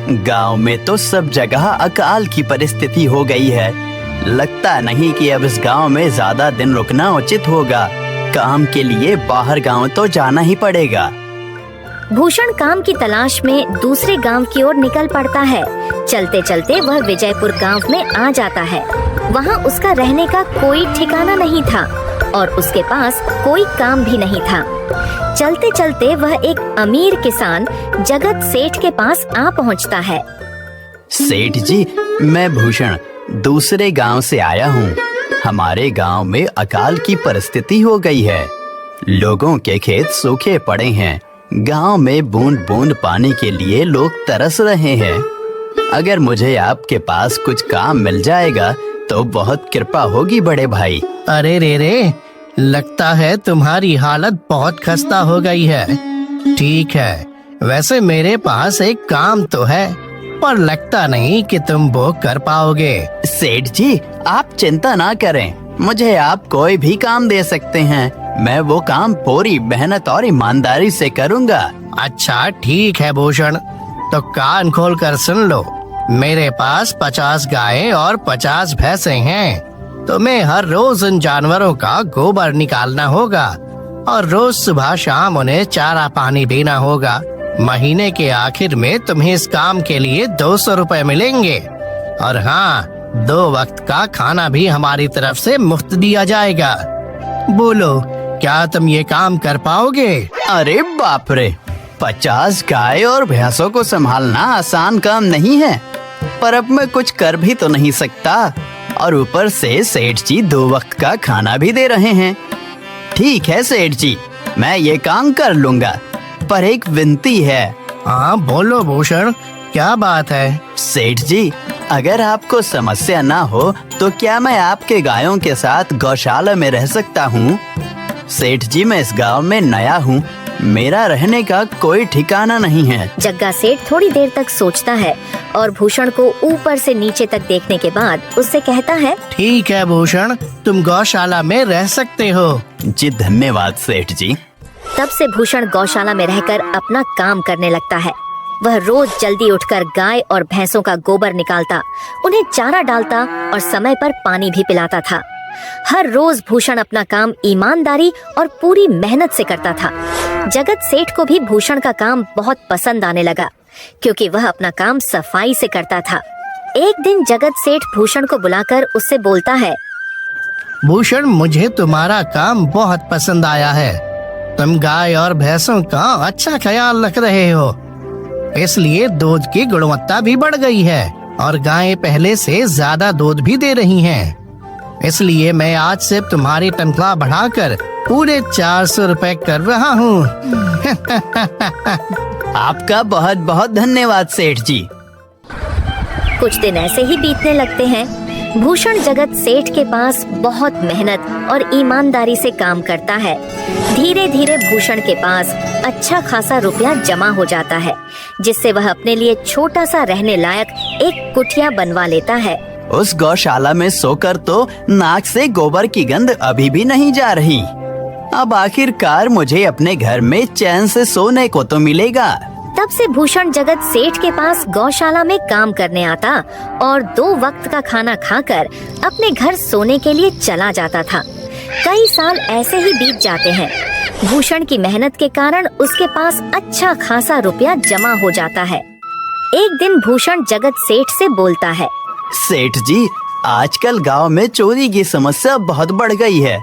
गांव में तो सब जगह अकाल की परिस्थिति हो गई है। लगता नहीं कि अब इस गांव में ज्यादा दिन रुकना उचित होगा। काम के लिए बाहर गांव तो जाना ही पड़ेगा। भूषण काम की तलाश में दूसरे गांव की ओर निकल पड़ता है। चलते चलते वह विजयपुर गांव में आ जाता है। वहां उसका रहने का कोई ठिकाना नहीं था और उसके पास कोई काम भी नहीं था। चलते चलते वह एक अमीर किसान जगत सेठ के पास आ पहुंचता है। सेठ जी, मैं भूषण दूसरे गांव से आया हूँ। हमारे गांव में अकाल की परिस्थिति हो गई है। लोगों के खेत सूखे पड़े हैं। गांव में बूंद बूंद पानी के लिए लोग तरस रहे हैं। अगर मुझे आपके पास कुछ काम मिल जाएगा तो बहुत कृपा होगी बड़े भाई। अरे रे, लगता है तुम्हारी हालत बहुत खस्ता हो गई है। ठीक है, वैसे मेरे पास एक काम तो है, पर लगता नहीं कि तुम वो कर पाओगे। सेठ जी, आप चिंता ना करें। मुझे आप कोई भी काम दे सकते हैं। मैं वो काम पूरी मेहनत और ईमानदारी से करूँगा। अच्छा ठीक है भूषण, तो कान खोल कर सुन लो। मेरे पास 50 गायें और 50 भैंसे हैं। तुम्हें हर रोज उन जानवरों का गोबर निकालना होगा और रोज सुबह शाम उन्हें चारा पानी देना होगा। महीने के आखिर में तुम्हें इस काम के लिए 200 रुपए मिलेंगे। और हाँ, 2 वक्त का खाना भी हमारी तरफ से मुफ्त दिया जाएगा। बोलो, क्या तुम ये काम कर पाओगे? अरे बाप रे, 50 गाय और भैंसों को संभालना आसान काम नहीं है। पर अब मैं कुछ कर भी तो नहीं सकता, और ऊपर से सेठ जी 2 वक्त का खाना भी दे रहे हैं। ठीक है सेठ जी, मैं ये काम कर लूँगा, पर एक विनती है। हाँ बोलो भूषण, क्या बात है? सेठ जी, अगर आपको समस्या ना हो तो क्या मैं आपके गायों के साथ गौशाला में रह सकता हूँ? सेठ जी, मैं इस गांव में नया हूँ। मेरा रहने का कोई ठिकाना नहीं है। जग्गा सेठ थोड़ी देर तक सोचता है और भूषण को ऊपर से नीचे तक देखने के बाद उससे कहता है, ठीक है भूषण, तुम गौशाला में रह सकते हो। जी धन्यवाद सेठ जी। तब से भूषण गौशाला में रहकर अपना काम करने लगता है। वह रोज जल्दी उठकर गाय और भैंसों का गोबर निकालता, उन्हें चारा डालता और समय पर पानी भी पिलाता था। हर रोज भूषण अपना काम ईमानदारी और पूरी मेहनत से करता था। जगत सेठ को भी भूषण का काम बहुत पसंद आने लगा, क्योंकि वह अपना काम सफाई से करता था। एक दिन जगत सेठ भूषण को बुलाकर उससे बोलता है, भूषण, मुझे तुम्हारा काम बहुत पसंद आया है। तुम गाय और भैंसों का अच्छा ख्याल रख रहे हो, इसलिए दूध की गुणवत्ता भी बढ़ गई है और गायें पहले से ज्यादा दूध भी दे रही हैं। इसलिए मैं आज से तुम्हारी तनख्वाह बढ़ाकर पूरे 400 रुपए कर रहा हूँ। आपका बहुत बहुत धन्यवाद सेठ जी। कुछ दिन ऐसे ही बीतने लगते हैं। भूषण जगत सेठ के पास बहुत मेहनत और ईमानदारी से काम करता है। धीरे धीरे भूषण के पास अच्छा खासा रुपया जमा हो जाता है, जिससे वह अपने लिए छोटा सा रहने लायक एक कुटिया बनवा लेता है। उस गौशाला में सोकर तो नाक से गोबर की गंध अभी भी नहीं जा रही। अब आखिरकार मुझे अपने घर में चैन से सोने को तो मिलेगा। तब से भूषण जगत सेठ के पास गौशाला में काम करने आता और 2 वक्त का खाना खाकर अपने घर सोने के लिए चला जाता था। कई साल ऐसे ही बीत जाते हैं। भूषण की मेहनत के कारण उसके पास अच्छा खासा रुपया जमा हो जाता है। एक दिन भूषण जगत सेठ से बोलता है, सेठ जी, आजकल गांव में चोरी की समस्या बहुत बढ़ गई है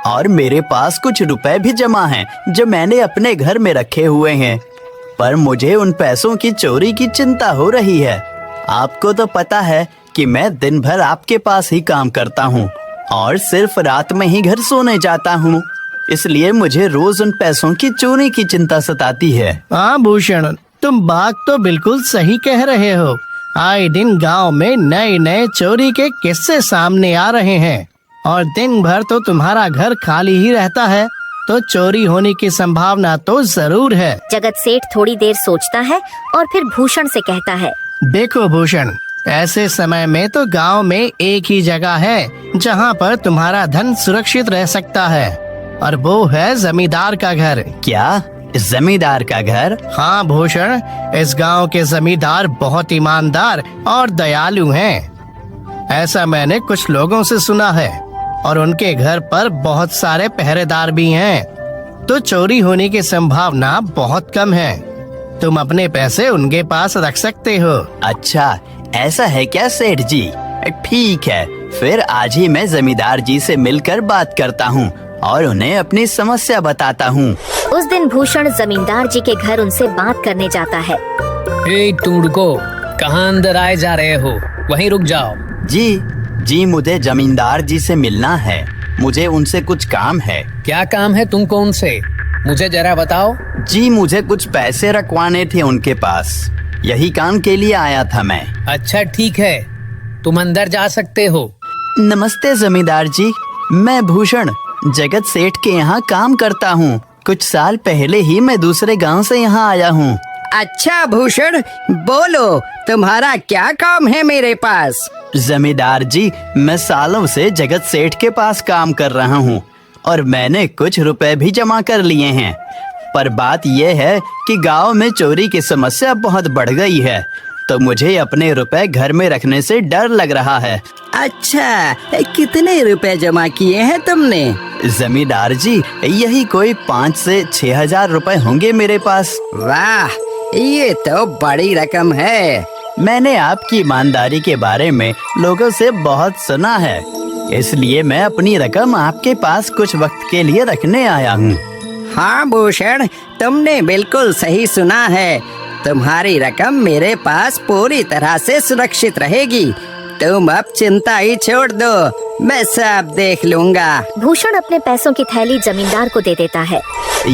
और मेरे पास कुछ रुपए भी जमा हैं जो मैंने अपने घर में रखे हुए हैं, पर मुझे उन पैसों की चोरी की चिंता हो रही है। आपको तो पता है कि मैं दिन भर आपके पास ही काम करता हूँ और सिर्फ रात में ही घर सोने जाता हूँ, इसलिए मुझे रोज उन पैसों की चोरी की चिंता सताती है। हाँ भूषण, तुम बात तो बिल्कुल सही कह रहे हो। आए दिन गांव में नए नए चोरी के किस्से सामने आ रहे हैं और दिन भर तो तुम्हारा घर खाली ही रहता है, तो चोरी होने की संभावना तो जरूर है। जगत सेठ थोड़ी देर सोचता है और फिर भूषण से कहता है, देखो भूषण, ऐसे समय में तो गांव में एक ही जगह है जहां पर तुम्हारा धन सुरक्षित रह सकता है, और वो है जमींदार का घर। क्या जमींदार का घर? हाँ भूषण, इस गांव के जमींदार बहुत ईमानदार और दयालु हैं। ऐसा मैंने कुछ लोगों से सुना है और उनके घर पर बहुत सारे पहरेदार भी हैं, तो चोरी होने की संभावना बहुत कम है। तुम अपने पैसे उनके पास रख सकते हो। अच्छा, ऐसा है क्या सेठ जी? ठीक है, फिर आज ही मैं जमींदार जी से मिलकर बात करता हूँ और उन्हें अपनी समस्या बताता हूँ। उस दिन भूषण जमींदार जी के घर उनसे बात करने जाता है। तुम रुको, कहाँ अंदर आए जा रहे हो? वहीं रुक जाओ। जी, मुझे जमींदार जी से मिलना है। मुझे उनसे कुछ काम है। क्या काम है तुमको उनसे? मुझे जरा बताओ। जी, मुझे कुछ पैसे रखवाने थे उनके पास, यही काम के लिए आया था मैं। अच्छा ठीक है, तुम अंदर जा सकते हो। नमस्ते जमींदार जी, मैं भूषण जगत सेठ के यहाँ काम करता हूँ। कुछ साल पहले ही मैं दूसरे गांव से यहाँ आया हूँ। अच्छा भूषण, बोलो तुम्हारा क्या काम है मेरे पास? जमींदार जी, मैं सालों से जगत सेठ के पास काम कर रहा हूँ और मैंने कुछ रुपए भी जमा कर लिए हैं। पर बात यह है कि गांव में चोरी की समस्या बहुत बढ़ गई है, तो मुझे अपने रुपए घर में रखने से डर लग रहा है। अच्छा, कितने रुपए जमा किए हैं तुमने? जमींदार जी, यही कोई 5 से 6 हजार रुपए होंगे मेरे पास। वाह, ये तो बड़ी रकम है। मैंने आपकी ईमानदारी के बारे में लोगों से बहुत सुना है, इसलिए मैं अपनी रकम आपके पास कुछ वक्त के लिए रखने आया हूँ। हाँ भूषण, तुमने बिल्कुल सही सुना है। तुम्हारी रकम मेरे पास पूरी तरह से सुरक्षित रहेगी। तुम अब चिंता ही छोड़ दो, मैं सब देख लूँगा। भूषण अपने पैसों की थैली जमींदार को दे देता है।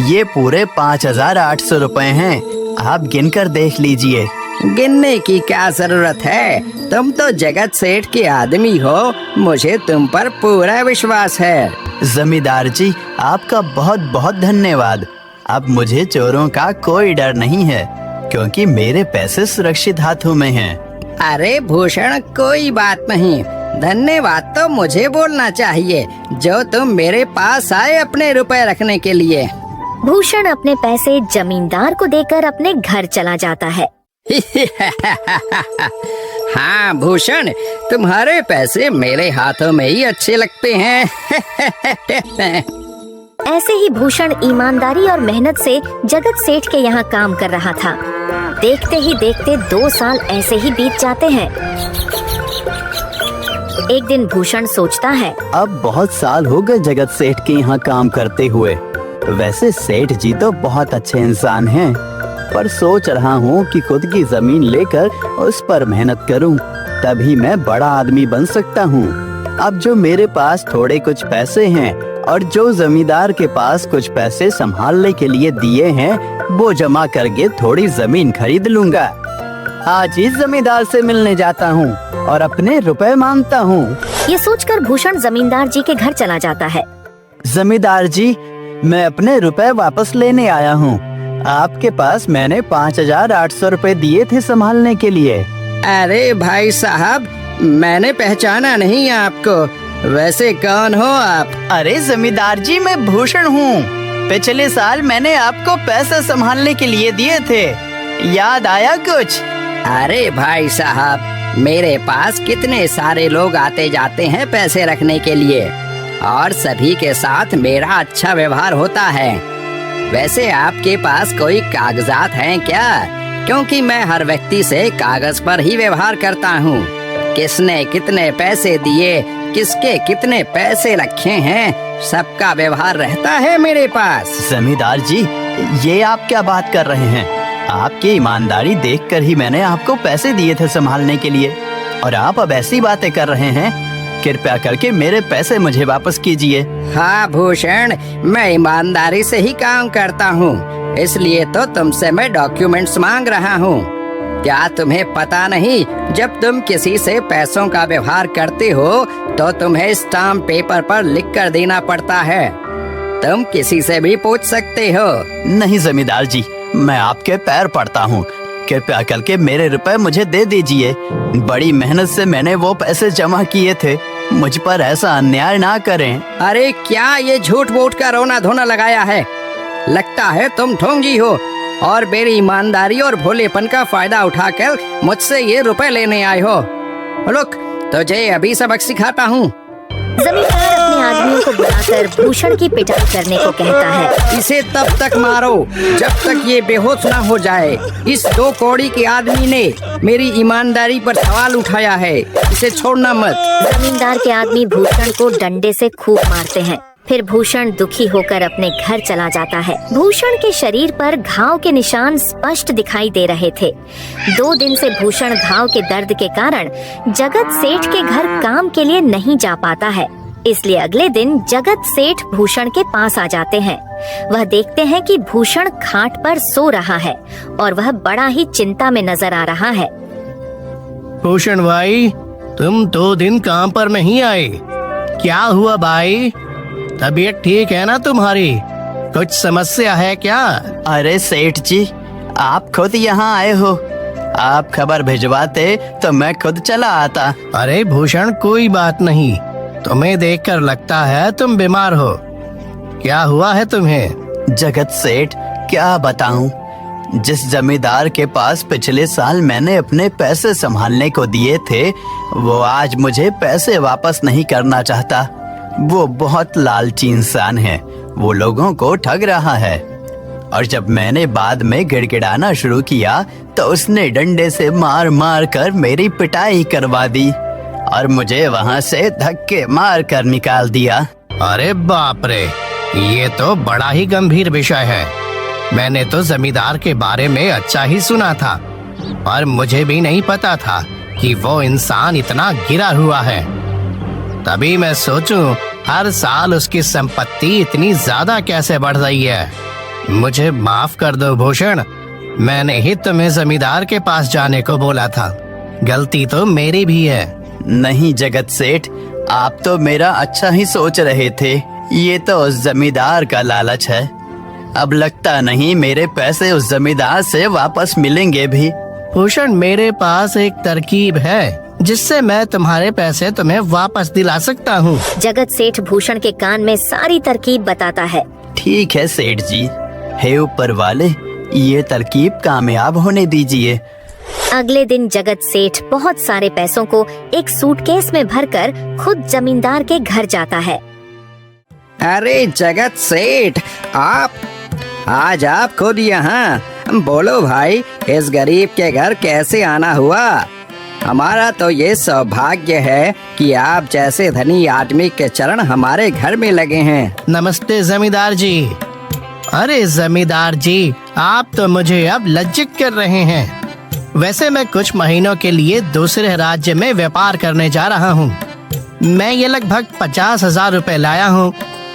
ये पूरे 5,800 रुपए हैं, आप गिनकर देख लीजिए। गिनने की क्या जरूरत है? तुम तो जगत सेठ के आदमी हो, मुझे तुम पर पूरा विश्वास है। जमींदार जी, आपका बहुत बहुत धन्यवाद। अब मुझे चोरों का कोई डर नहीं है, क्योंकि मेरे पैसे सुरक्षित हाथों में हैं। अरे भूषण, कोई बात नहीं, धन्यवाद तो मुझे बोलना चाहिए, जो तुम मेरे पास आए अपने रुपए रखने के लिए। भूषण अपने पैसे जमींदार को देकर अपने घर चला जाता है। हाँ भूषण, तुम्हारे पैसे मेरे हाथों में ही अच्छे लगते हैं। ऐसे ही भूषण ईमानदारी और मेहनत से जगत सेठ के यहाँ काम कर रहा था। देखते ही देखते 2 साल ऐसे ही बीत जाते हैं। एक दिन भूषण सोचता है, अब बहुत साल हो गए जगत सेठ के यहाँ काम करते हुए। वैसे सेठ जी तो बहुत अच्छे इंसान हैं, पर सोच रहा हूँ कि खुद की जमीन लेकर उस पर मेहनत करूँ, तभी मैं बड़ा आदमी बन सकता हूँ। अब जो मेरे पास थोड़े कुछ पैसे हैं और जो जमींदार के पास कुछ पैसे संभालने के लिए दिए हैं, वो जमा करके थोड़ी जमीन खरीद लूँगा। आज ही जमींदार से मिलने जाता हूँ और अपने रुपए मांगता हूँ। ये सोचकर भूषण जमींदार जी के घर चला जाता है। जमींदार जी, मैं अपने रुपए वापस लेने आया हूँ। आपके पास मैंने 5,800 रुपए दिए थे संभालने के लिए। अरे भाई साहब, मैंने पहचाना नहीं आपको। वैसे कौन हो आप? अरे जमींदार जी, मैं भूषण हूँ। पिछले साल मैंने आपको पैसे संभालने के लिए दिए थे, याद आया कुछ? अरे भाई साहब, मेरे पास कितने सारे लोग आते जाते हैं पैसे रखने के लिए, और सभी के साथ मेरा अच्छा व्यवहार होता है। वैसे आपके पास कोई कागजात हैं क्या? क्योंकि मैं हर व्यक्ति से कागज पर ही व्यवहार करता हूँ। किसने कितने पैसे दिए, किसके कितने पैसे रखे हैं, सबका व्यवहार रहता है मेरे पास। जमींदार जी, ये आप क्या बात कर रहे हैं? आपकी ईमानदारी देखकर ही मैंने आपको पैसे दिए थे संभालने के लिए, और आप अब ऐसी बातें कर रहे हैं। कृपया करके मेरे पैसे मुझे वापस कीजिए। हाँ भूषण, मैं ईमानदारी से ही काम करता हूँ, इसलिए तो तुमसे मैं डॉक्यूमेंट्स मांग रहा हूँ। क्या तुम्हें पता नहीं, जब तुम किसी से पैसों का व्यवहार करते हो तो तुम्हें स्टाम्प पेपर पर लिख कर देना पड़ता है। तुम किसी से भी पूछ सकते हो। नहीं जमींदार जी, मैं आपके पैर पड़ता हूँ, कृपया करके मेरे रुपए मुझे दे दीजिए। बड़ी मेहनत से मैंने वो पैसे जमा किए थे, मुझ पर ऐसा अन्याय ना करें। अरे क्या ये झूठ मूठ का रोना धोना लगाया है? लगता है तुम ढोंगी हो और मेरी ईमानदारी और भोलेपन का फायदा उठाकर मुझसे ये रुपए लेने आए हो। रुक, तुझे अभी सबक सिखाता हूँ। जमींदार अपने आदमियों को बुलाकर भूषण की पिटाई करने को कहता है। इसे तब तक मारो जब तक ये बेहोश ना हो जाए। इस 2 कौड़ी के आदमी ने मेरी ईमानदारी पर सवाल उठाया है, इसे छोड़ना मत। जमींदार के आदमी भूषण को डंडे से खूब मारते हैं। फिर भूषण दुखी होकर अपने घर चला जाता है। भूषण के शरीर पर घाव के निशान स्पष्ट दिखाई दे रहे थे। 2 दिन से भूषण घाव के दर्द के कारण जगत सेठ के घर काम के लिए नहीं जा पाता है। इसलिए अगले दिन जगत सेठ भूषण के पास आ जाते हैं। वह देखते हैं कि भूषण खाट पर सो रहा है और वह बड़ा ही चिंता में नजर आ रहा है। भूषण भाई, तुम 2 दिन काम पर नहीं आए, क्या हुआ भाई? तबीयत ठीक है ना तुम्हारी? कुछ समस्या है क्या? अरे सेठ जी, आप खुद यहाँ आए हो। आप खबर भिजवाते तो मैं खुद चला आता। अरे भूषण, कोई बात नहीं, तुम्हें देखकर लगता है तुम बीमार हो। क्या हुआ है तुम्हें? जगत सेठ, क्या बताऊं, जिस जमींदार के पास पिछले साल मैंने अपने पैसे संभालने को दिए थे, वो आज मुझे पैसे वापस नहीं करना चाहता। वो बहुत लालची इंसान है, वो लोगों को ठग रहा है। और जब मैंने बाद में गिड़गिड़ाना शुरू किया तो उसने डंडे से मार मार कर मेरी पिटाई करवा दी और मुझे वहाँ से धक्के मार कर निकाल दिया। अरे बाप रे, ये तो बड़ा ही गंभीर विषय है। मैंने तो जमींदार के बारे में अच्छा ही सुना था और मुझे भी नहीं पता था कि वो इंसान इतना गिरा हुआ है। तभी मैं सोचूं हर साल उसकी संपत्ति इतनी ज्यादा कैसे बढ़ रही है। मुझे माफ कर दो भूषण, मैंने ही तुम्हें जमींदार के पास जाने को बोला था। गलती तो मेरी भी है। नहीं जगत सेठ, आप तो मेरा अच्छा ही सोच रहे थे। ये तो उस जमींदार का लालच है। अब लगता नहीं मेरे पैसे उस जमींदार से वापस मिलेंगे भी। भूषण, मेरे पास एक तरकीब है जिससे मैं तुम्हारे पैसे तुम्हें वापस दिला सकता हूँ। जगत सेठ भूषण के कान में सारी तरकीब बताता है। ठीक है सेठ जी, हे ऊपर वाले, ये तरकीब कामयाब होने दीजिए। अगले दिन जगत सेठ बहुत सारे पैसों को एक सूटकेस में भरकर खुद जमींदार के घर जाता है। अरे जगत सेठ, आज आप खुद यहाँ? बोलो भाई, इस गरीब के घर कैसे आना हुआ? हमारा तो ये सौभाग्य है कि आप जैसे धनी आदमी के चरण हमारे घर में लगे हैं। नमस्ते जमींदार जी। अरे जमींदार जी, आप तो मुझे अब लज्जित कर रहे हैं। वैसे मैं कुछ महीनों के लिए दूसरे राज्य में व्यापार करने जा रहा हूँ। मैं ये लगभग 50,000 रुपए लाया हूँ।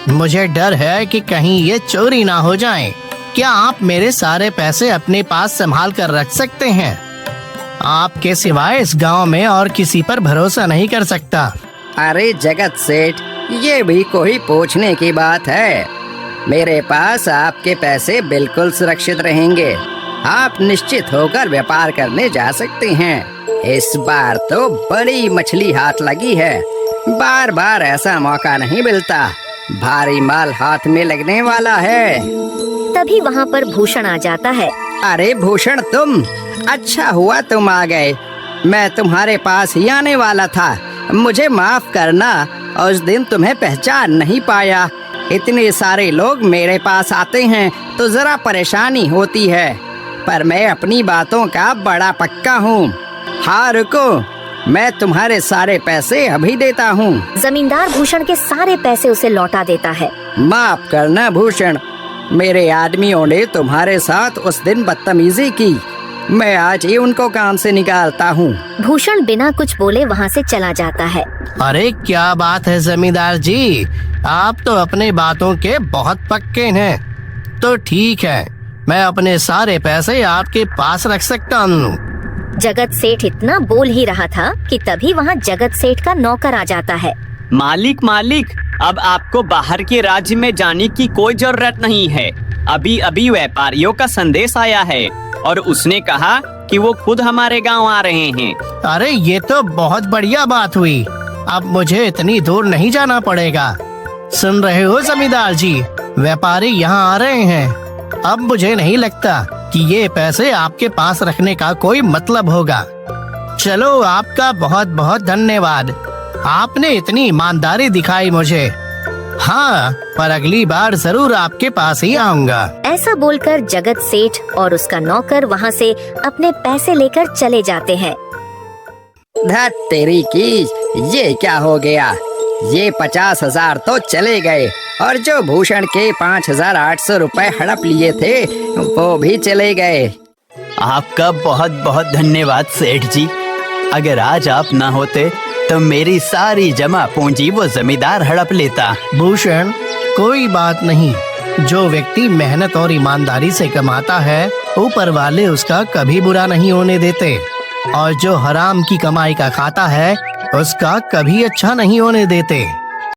मुझे डर है कि कहीं ये चोरी ना हो जाएं। क्या आप मेरे सारे पैसे अपने पास संभाल कर रख सकते हैं? आपके सिवाय इस गांव में और किसी पर भरोसा नहीं कर सकता। अरे जगत सेठ, ये भी कोई पूछने की बात है? मेरे पास आपके पैसे बिल्कुल सुरक्षित रहेंगे। आप निश्चित होकर व्यापार करने जा सकते हैं। इस बार तो बड़ी मछली हाथ लगी है। बार बार ऐसा मौका नहीं मिलता। भारी माल हाथ में लगने वाला है। तभी वहाँ पर भूषण आ जाता है। अरे भूषण, तुम? अच्छा हुआ तुम आ गए। मैं तुम्हारे पास ही आने वाला था। मुझे माफ करना, उस दिन तुम्हें पहचान नहीं पाया। इतने सारे लोग मेरे पास आते हैं तो जरा परेशानी होती है, पर मैं अपनी बातों का बड़ा पक्का हूँ। हाँ रुको, मैं तुम्हारे सारे पैसे अभी देता हूँ। जमींदार भूषण के सारे पैसे उसे लौटा देता है। माफ करना भूषण, मेरे आदमियों ने तुम्हारे साथ उस दिन बदतमीजी की। मैं आज ही उनको काम से निकालता हूँ। भूषण बिना कुछ बोले वहाँ से चला जाता है। अरे क्या बात है जमींदार जी, आप तो अपने बातों के बहुत पक्के हैं। तो ठीक है, मैं अपने सारे पैसे आपके पास रख सकता हूँ। जगत सेठ इतना बोल ही रहा था कि तभी वहाँ जगत सेठ का नौकर आ जाता है। मालिक, अब आपको बाहर के राज्य में जाने की कोई जरूरत नहीं है। अभी अभी व्यापारियों का संदेश आया है और उसने कहा कि वो खुद हमारे गांव आ रहे हैं। अरे ये तो बहुत बढ़िया बात हुई। अब मुझे इतनी दूर नहीं जाना पड़ेगा। सुन रहे हो जमींदार जी, व्यापारी यहाँ आ रहे हैं। अब मुझे नहीं लगता कि ये पैसे आपके पास रखने का कोई मतलब होगा। चलो, आपका बहुत बहुत धन्यवाद। आपने इतनी ईमानदारी दिखाई मुझे। हाँ, पर अगली बार जरूर आपके पास ही आऊंगा। ऐसा बोलकर जगत सेठ और उसका नौकर वहाँ से अपने पैसे लेकर चले जाते हैं। धत तेरी की, ये क्या हो गया? ये 50,000 तो चले गए और जो भूषण के 5,800 रुपए हड़प लिए थे वो भी चले गए। आपका बहुत बहुत धन्यवाद सेठ जी। अगर आज आप ना होते तो मेरी सारी जमा पूंजी वो जमींदार हड़प लेता। भूषण, कोई बात नहीं। जो व्यक्ति मेहनत और ईमानदारी से कमाता है, ऊपर वाले उसका कभी बुरा नहीं होने देते, और जो हराम की कमाई का खाता है उसका कभी अच्छा नहीं होने देते।